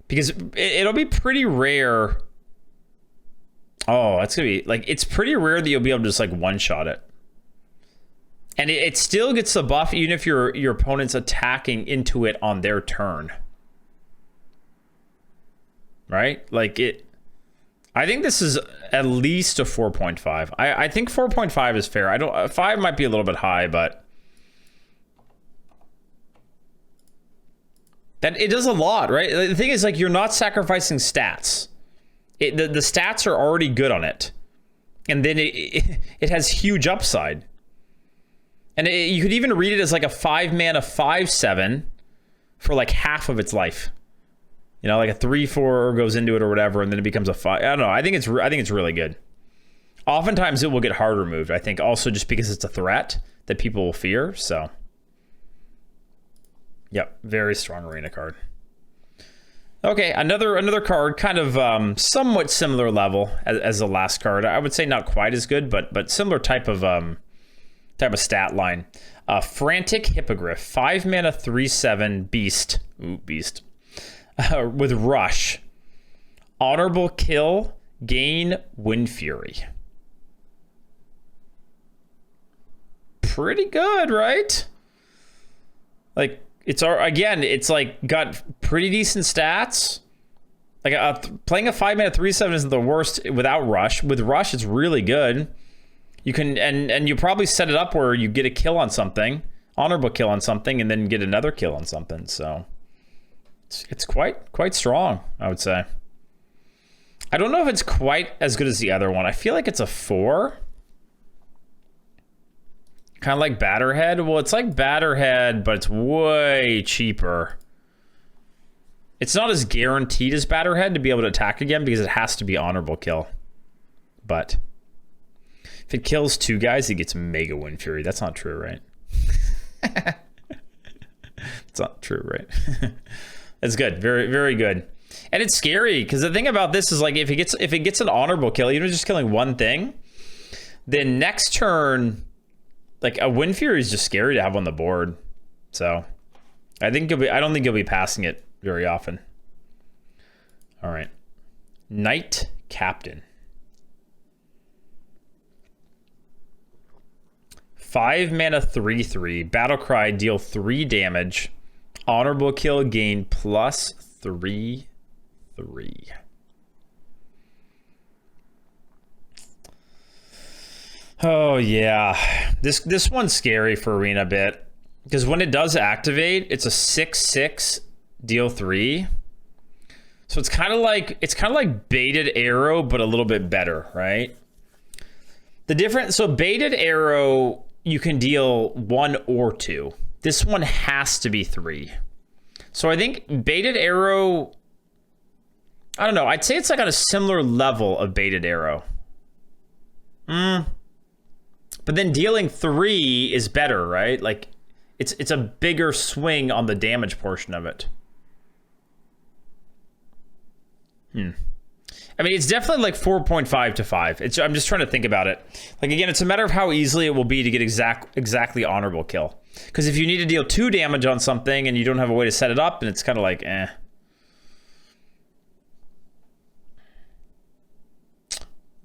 Because it'll be pretty rare. Oh, that's going to be like, it's pretty rare that you'll be able to just like one-shot it. And it still gets the buff even if your opponent's attacking into it on their turn. Right? Like I think this is at least a 4.5. I think 4.5 is fair. 5 might be a little bit high, but that it does a lot, right? The thing is, like, you're not sacrificing stats. The stats are already good on it, and then it has huge upside. And you could even read it as like a 5 mana 5/7 for like half of its life. You know, like a 3/4 goes into it or whatever, and then it becomes a 5. I don't know. I think it's really good. Oftentimes it will get hard removed. I think also just because it's a threat that people will fear. So. Yep, very strong arena card. Okay, another card, kind of somewhat similar level as the last card. I would say not quite as good, but similar type of stat line. Frantic Hippogriff, 5 mana 3/7 beast. Ooh, beast. With Rush. Honorable kill, gain Wind Fury. Pretty good, right? Like, it's like got pretty decent stats. Like playing a 5 mana 3/7 isn't the worst without Rush. With Rush, it's really good. You can and you probably set it up where you get a kill on something, honorable kill on something, and then get another kill on something. So it's quite strong, I would say. I don't know if it's quite as good as the other one. I feel like it's a 4. Kind of like Batterhead. Well, it's like Batterhead, but it's way cheaper. It's not as guaranteed as Batterhead to be able to attack again because it has to be honorable kill. But if it kills 2 guys, it gets Mega Wind Fury. That's not true, right? It's not true, right? It's good. Very, very good. And it's scary because the thing about this is, like, if it gets an honorable kill, even just killing one thing, then next turn, like, a Wind Fury is just scary to have on the board. So I don't think you'll be passing it very often. All right. Knight Captain. 5 mana 3/3. Battlecry, deal 3 damage. Honorable kill, gain +3/3. Oh yeah, this one's scary for Arena a bit because when it does activate, it's a 6/6 deal 3. So it's kind of like baited arrow, but a little bit better, right? So baited arrow you can deal 1 or 2. This one has to be 3. So I think baited arrow, I don't know. I'd say it's like on a similar level of baited arrow. But then dealing 3 is better, right? Like it's a bigger swing on the damage portion of it. I mean, it's definitely like 4.5 to 5. I'm just trying to think about it. Like, again, it's a matter of how easily it will be to get exactly honorable kill. Because if you need to deal 2 damage on something and you don't have a way to set it up, and it's kind of like, eh.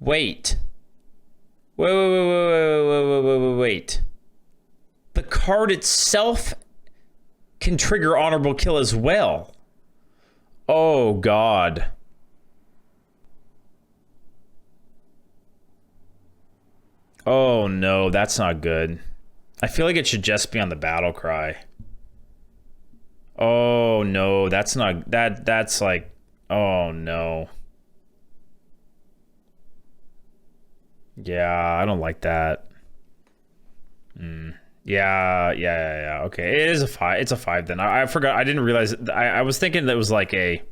Wait. Wait. The card itself can trigger honorable kill as well. Oh, God. Oh no, that's not good. I feel like it should just be on the battle cry. Oh no, that's not that's like, oh no. Yeah, I don't like that. Yeah. Okay, it is a 5. It's a 5 then. I forgot. I didn't realize. I was thinking that it was like a.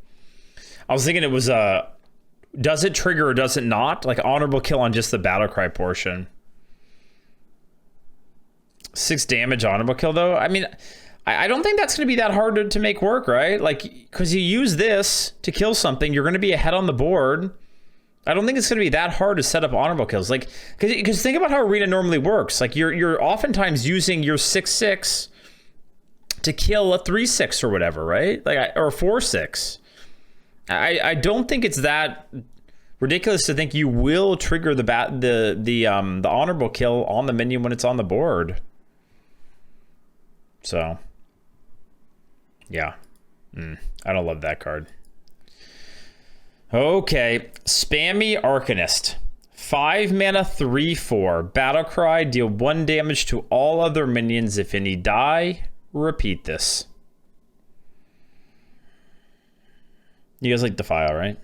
I was thinking it was a. Does it trigger or does it not? Like honorable kill on just the battle cry portion. 6 damage honorable kill though. I mean, I don't think that's going to be that hard to make work, right? Like, because you use this to kill something, you're going to be ahead on the board. I don't think it's going to be that hard to set up honorable kills. Like, because think about how arena normally works. Like, you're oftentimes using your 6/6 to kill a 3/6 or whatever, right? Like, or a 4/6. I don't think it's that ridiculous to think you will trigger the honorable kill on the minion when it's on the board. So, yeah, I don't love that card. Okay, Spammy Arcanist. 5 mana, 3/4. Battlecry, deal 1 damage to all other minions. If any die, repeat this. You guys like Defile, right?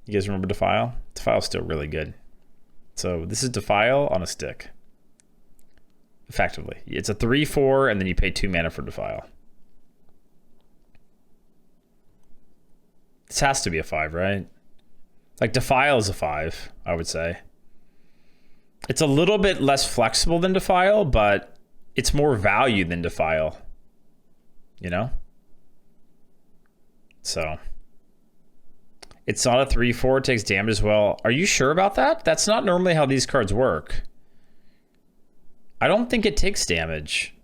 You guys remember Defile? Defile's still really good. So this is Defile on a stick. Effectively. It's a 3/4, and then you pay 2 mana for Defile. This has to be a 5, right? Like, Defile is a 5, I would say. It's a little bit less flexible than Defile, but it's more value than Defile. You know? So. It's not a 3/4, it takes damage as well. Are you sure about that? That's not normally how these cards work. I don't think it takes damage.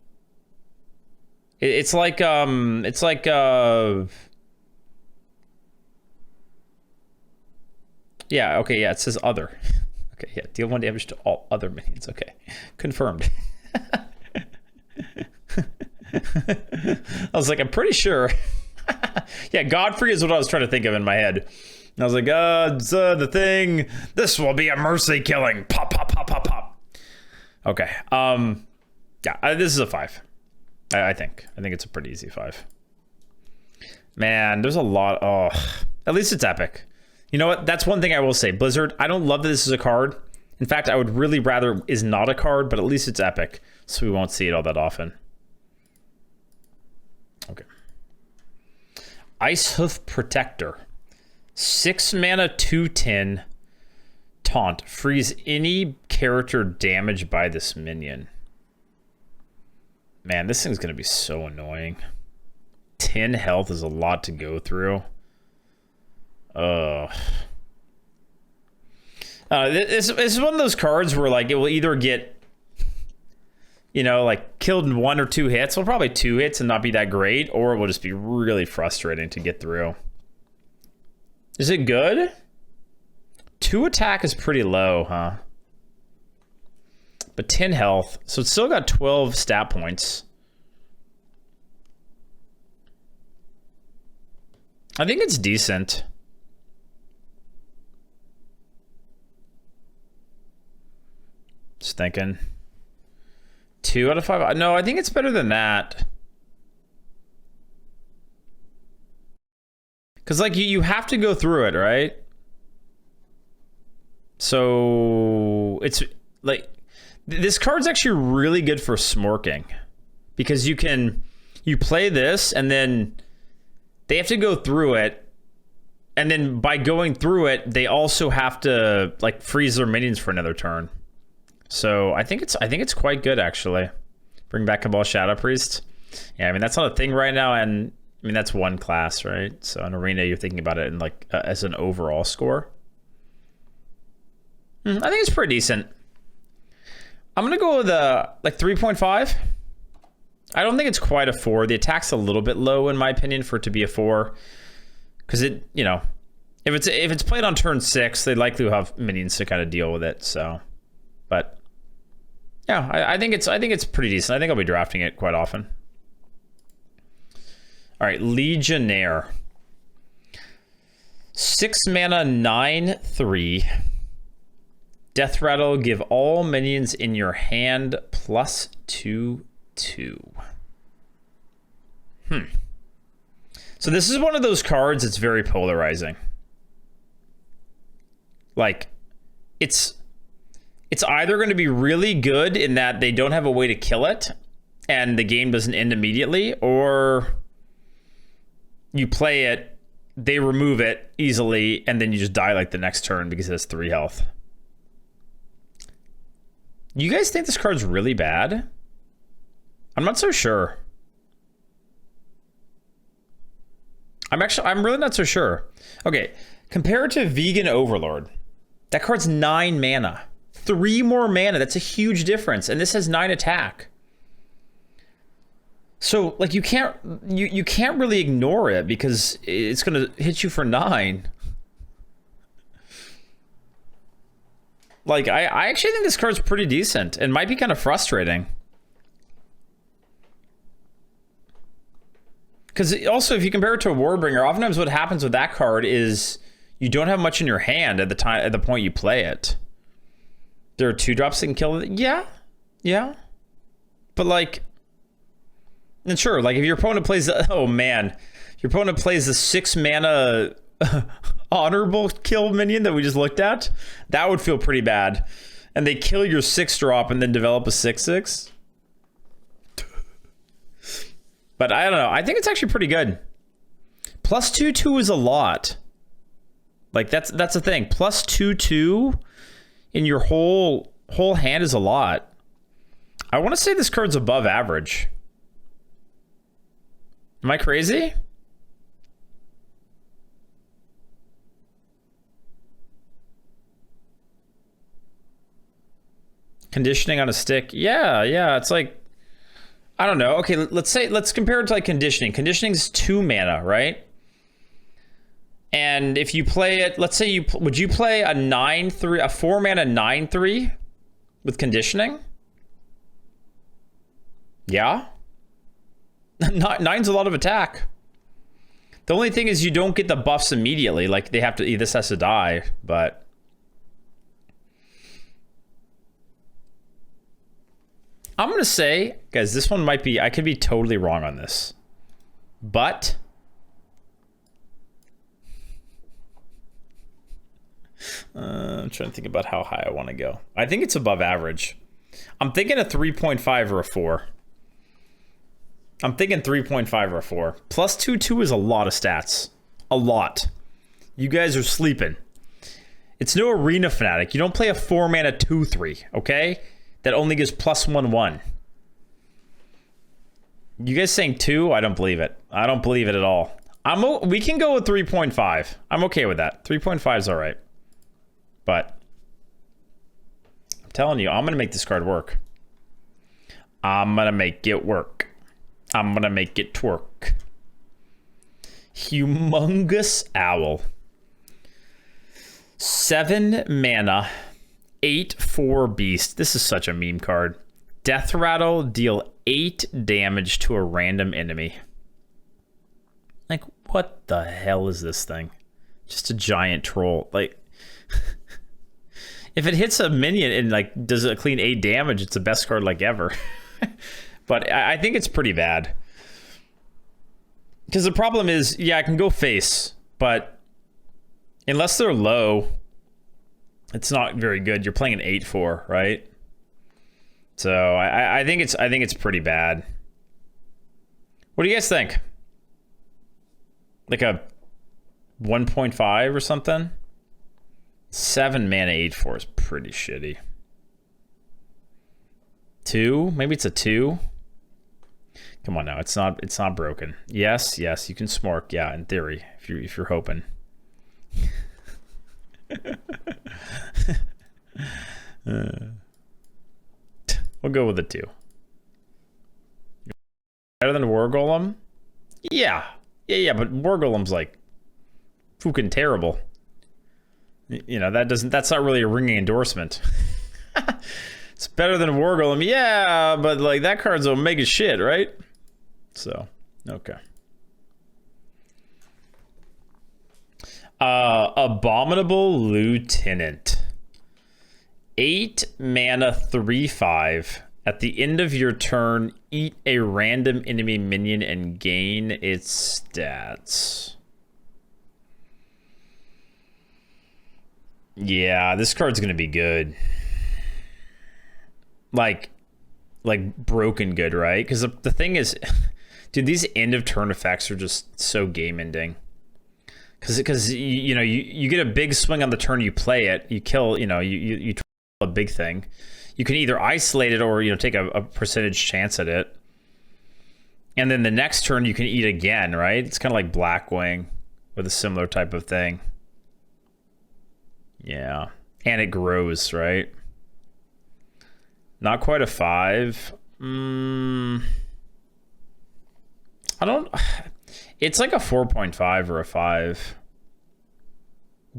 It's like, yeah, okay, yeah, it says other. Okay, yeah, deal 1 damage to all other minions. Okay, confirmed. I was like, I'm pretty sure. Yeah, Godfrey is what I was trying to think of in my head. And I was like, the thing, this will be a mercy killing. Pop, pop, pop, pop, pop. Okay, yeah, this is a 5. I think it's a pretty easy 5. Man, there's a lot. Oh, at least it's epic. You know what? That's one thing I will say. Blizzard, I don't love that this is a card. In fact, I would really rather is not a card, but at least it's epic. So we won't see it all that often. Okay. Icehoof Protector. 6 mana, 2/10. Taunt. Freeze any character damaged by this minion. Man, this thing's going to be so annoying. 10 health is a lot to go through. This is one of those cards where, like, it will either get, you know, like, killed in 1 or 2 hits. Well, probably 2 hits and not be that great, or it will just be really frustrating to get through. Is it good? 2 attack is pretty low, huh? But 10 health, so it's still got 12 stat points. I think it's decent. Just thinking. 2 out of 5. No, I think it's better than that. Because, like, you have to go through it, right? So it's like, This card's actually really good for smorking because you play this and then they have to go through it, and then by going through it, they also have to like freeze their minions for another turn. So I think it's quite good actually. Bring back Cabal Shadow Priest. Yeah, I mean that's not a thing right now, and I mean that's one class, right? So in Arena, you're thinking about it in like as an overall score. I think it's pretty decent. I'm gonna go with like 3.5. I don't think it's quite a 4. The attack's a little bit low in my opinion for it to be a 4, because it, you know, if it's played on turn 6, they likely will have minions to kind of deal with it. So, but yeah, I think it's pretty decent. I think I'll be drafting it quite often. All right, Legionnaire. 6 mana, 9/3. Death Rattle, give all minions in your hand +2/2. So this is one of those cards that's very polarizing. Like, it's either going to be really good in that they don't have a way to kill it and the game doesn't end immediately, or you play it, they remove it easily, and then you just die like the next turn because it has 3 health. You guys think this card's really bad? I'm not so sure. I'm really not so sure. Okay, compared to Vegan Overlord, that card's 9 mana. 3 more mana, that's a huge difference. And this has 9 attack. So like you can't really ignore it because it's gonna hit you for 9. Like I actually think this card's pretty decent and might be kind of frustrating. Because also, if you compare it to a Warbringer, oftentimes what happens with that card is you don't have much in your hand at the point you play it. There are 2-drops that can kill it. Yeah. But like, and sure, like if your opponent plays, oh man, your opponent plays the 6 mana honorable kill minion that we just looked at, that would feel pretty bad. And they kill your 6-drop and then develop a 6/6. But I don't know. I think it's actually pretty good. +2/2 is a lot. Like that's the thing. +2/2 in your whole hand is a lot. I want to say this card's above average. Am I crazy? Conditioning on a stick. Yeah. It's like, I don't know. Okay, let's compare it to like conditioning. Conditioning is 2 mana, right? And if you play it, let's say would you play a 9/3, a 4 mana 9/3 with conditioning? Yeah. 9's a lot of attack. The only thing is you don't get the buffs immediately. Like this has to die, but. I'm going to say, guys, this one might be, I could be totally wrong on this, but I'm trying to think about how high I want to go. I think it's above average. I'm thinking a 3.5 or a 4. I'm thinking 3.5 or a 4. +2/2 is a lot of stats. A lot. You guys are sleeping. It's no Arena Fanatic. You don't play a 4 mana 2/3, okay? That only gives +1/1. You guys saying 2? I don't believe it. I don't believe it at all. We can go with 3.5. I'm okay with that. 3.5 is all right. But I'm telling you, I'm going to make this card work. I'm going to make it work. I'm going to make it twerk. Humongous Owl. 7 mana. 8/4 beast. This is such a meme card. Death Rattle, deal 8 damage to a random enemy. Like, what the hell is this thing? Just a giant troll. Like, if it hits a minion and like does a clean 8 damage, it's the best card like ever. But I think it's pretty bad. Because the problem is, yeah, I can go face, but unless they're low, it's not very good. You're playing an 8/4, right? So I think it's pretty bad. What do you guys think? Like a 1.5 or something? 7 mana 8/4 is pretty shitty. 2? Maybe it's a 2? Come on now, it's not broken. Yes, you can smork, yeah, in theory, if you're hoping. We'll go with a 2. Better than War Golem? Yeah, but War Golem's like fucking terrible. You know, that's not really a ringing endorsement. It's better than War Golem, yeah, but like that card's omega shit, right? So, okay. Abominable Lieutenant. 8 mana 3/5. At the end of your turn, eat a random enemy minion and gain its stats. Yeah, this card's gonna be good. Like broken good, right? Because the thing is, dude, these end of turn effects are just so game ending. Because you know you get a big swing on the turn you play it, you kill, you know, you a big thing. You can either isolate it or, you know, take a percentage chance at it. And then the next turn you can eat again, right? It's kind of like Blackwing with a similar type of thing. Yeah. And it grows, right? Not quite a 5. I don't... It's like a 4.5 or a 5.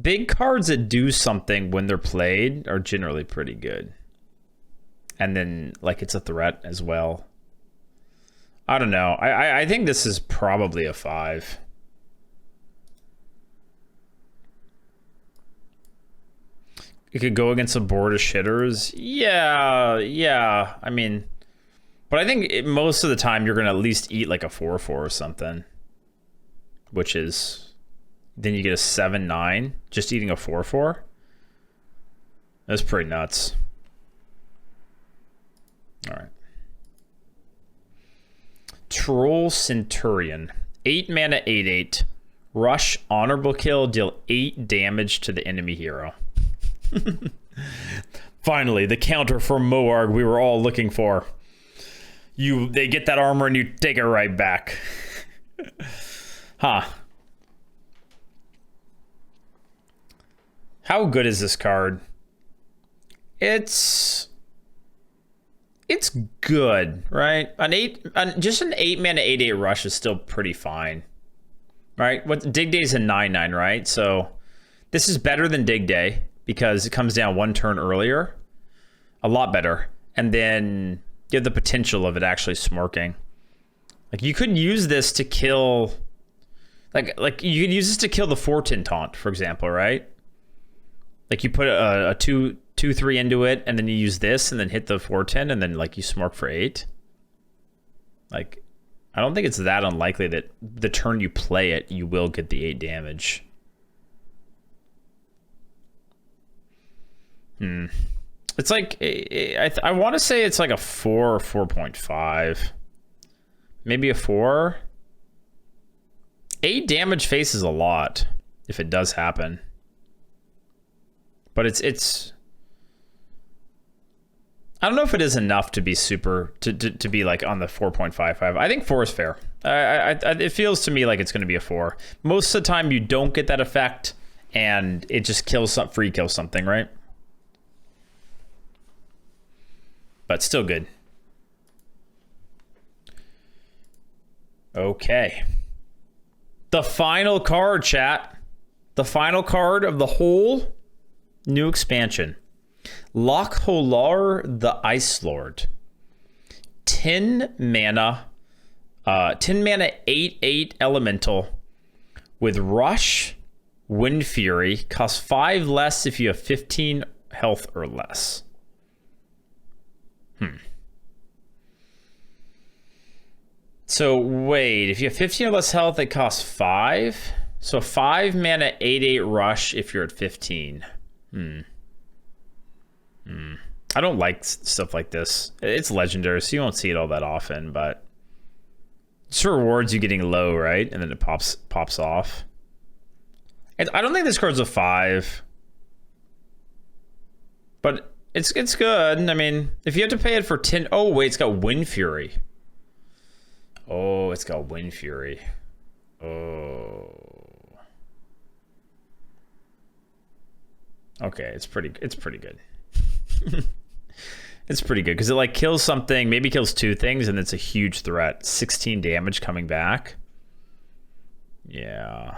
Big cards that do something when they're played are generally pretty good. And then, like, it's a threat as well. I don't know. I think this is probably a 5. It could go against a board of shitters. Yeah. I mean, but I think most of the time you're going to at least eat like a 4/4 or something. Which is, then you get a 7/9 just eating a 4/4. That's pretty nuts. All right. Troll Centurion. 8 mana 8/8. Rush, honorable kill, deal 8 damage to the enemy hero. Finally, the counter for Moarg we were all looking for. They get that armor and you take it right back. Huh. How good is this card? It's good, right? Just an 8 mana 8/8 rush is still pretty fine. Right? Dig Day's a 9/9, right? So this is better than Dig Day because it comes down 1 turn earlier. A lot better. And then you have the potential of it actually smorking. Like you could use this to kill like you could use this to kill the 4/10 taunt, for example, right? Like you put a 2/3 into it, and then you use this, and then hit the 4/10, and then like you smork for 8. Like, I don't think it's that unlikely that the turn you play it, you will get the 8 damage. It's like I want to say it's like a 4 or 4.5, maybe a 4. 8 damage faces a lot if it does happen. But it's I don't know if it is enough to be super to be like on the 4.55. I think 4 is fair. It feels to me like it's going to be a 4. Most of the time you don't get that effect and it just free kills something, right? But still good. Okay. The final card, chat. The final card of the whole new expansion. Lokholar the Ice Lord. 10 mana 8/8 elemental with Rush, Wind Fury. Costs 5 less if you have 15 health or less. So wait, if you have 15 or less health, it costs 5. So 5 mana 8/8 Rush if you're at 15. I don't like stuff like this. It's legendary, so you won't see it all that often, but it's rewards you getting low, right? And then it pops off. I don't think this card's a 5, but it's good. I mean, if you have to pay it for 10, oh wait, it's got Wind Fury. Oh, it's got Wind Fury. Oh. Okay, it's pretty good. It's pretty good because it like kills something, maybe kills 2 things, and it's a huge threat. 16 damage coming back. Yeah.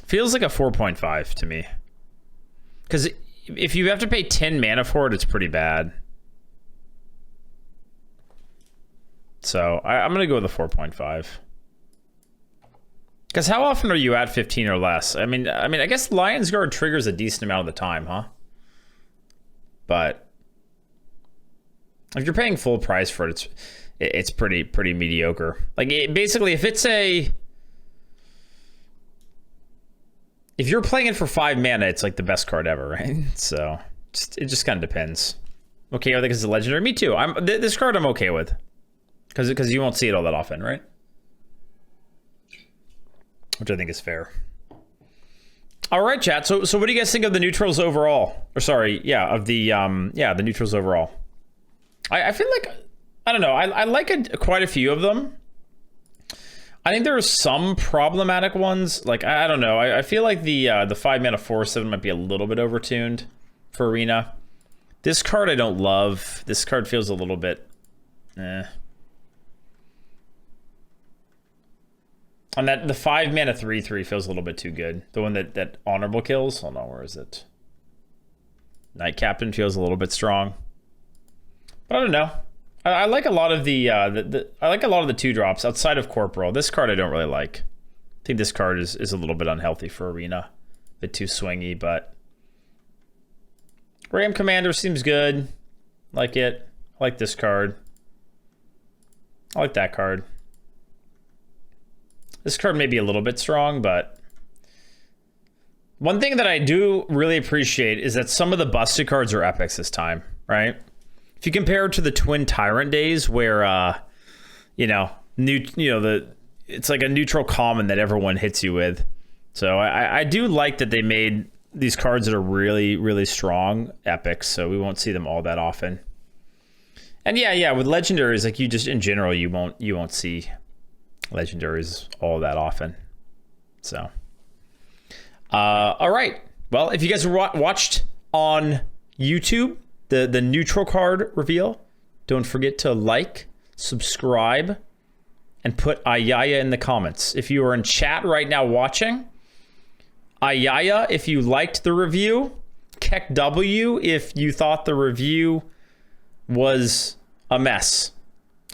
Feels like a 4.5 to me. Because if you have to pay 10 mana for it, it's pretty bad. So I'm going to go with a 4.5. Because how often are you at 15 or less? I mean, I guess Lion's Guard triggers a decent amount of the time, huh? But if you're paying full price for it, it's pretty mediocre. Like basically, if you're playing it for 5 mana, it's like the best card ever, right? So it just kind of depends. Okay, I think it's a legendary. Me too. This card I'm okay with because you won't see it all that often, right? Which I think is fair. All right, chat. So what do you guys think of the neutrals overall? Or sorry, yeah, of the the neutrals overall. I feel like, I don't know, I like quite a few of them. I think there are some problematic ones. Like I don't know. I feel like the 5 mana 4/7 might be a little bit overtuned for Arena. This card I don't love. This card feels a little bit And the 5 mana 3/3 feels a little bit too good. The one that honorable kills. Hold on, where is it? Night Captain feels a little bit strong. But I don't know. I like a lot of the I like a lot of the 2-drops outside of Corporal. This card I don't really like. I think this card is a little bit unhealthy for Arena. A bit too swingy, but Ram Commander seems good. Like it. I like this card. I like that card. This card may be a little bit strong, but one thing that I do really appreciate is that some of the busted cards are epics this time, right? If you compare it to the Twin Tyrant days where, it's like a neutral common that everyone hits you with. So I do like that they made these cards that are really, really strong epics, so we won't see them all that often. And yeah, with legendaries, like you just in general, you won't see legendaries all that often. So all right, well, if you guys watched on YouTube the neutral card reveal, don't forget to like, subscribe, and put Ayaya in the comments. If you are in chat right now watching, Ayaya if you liked the review, Keck W if you thought the review was a mess.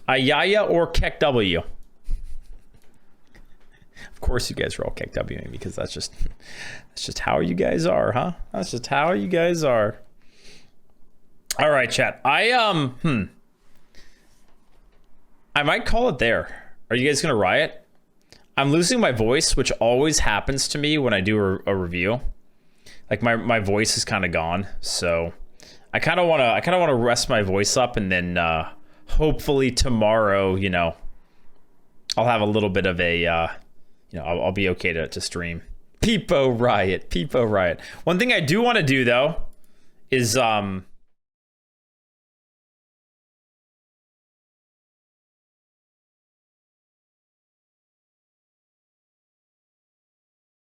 Ayaya or Keck W. Of course you guys are all Keck W because that's just how you guys are, huh? That's just how you guys are. All right, chat. I might call it there. Are you guys gonna riot? I'm losing my voice, which always happens to me when I do a review. Like my voice is kind of gone, so I kind of want to rest my voice up, and then hopefully tomorrow, I'll have a little bit of a I'll be okay to stream. Peepo riot. One thing I do want to do though is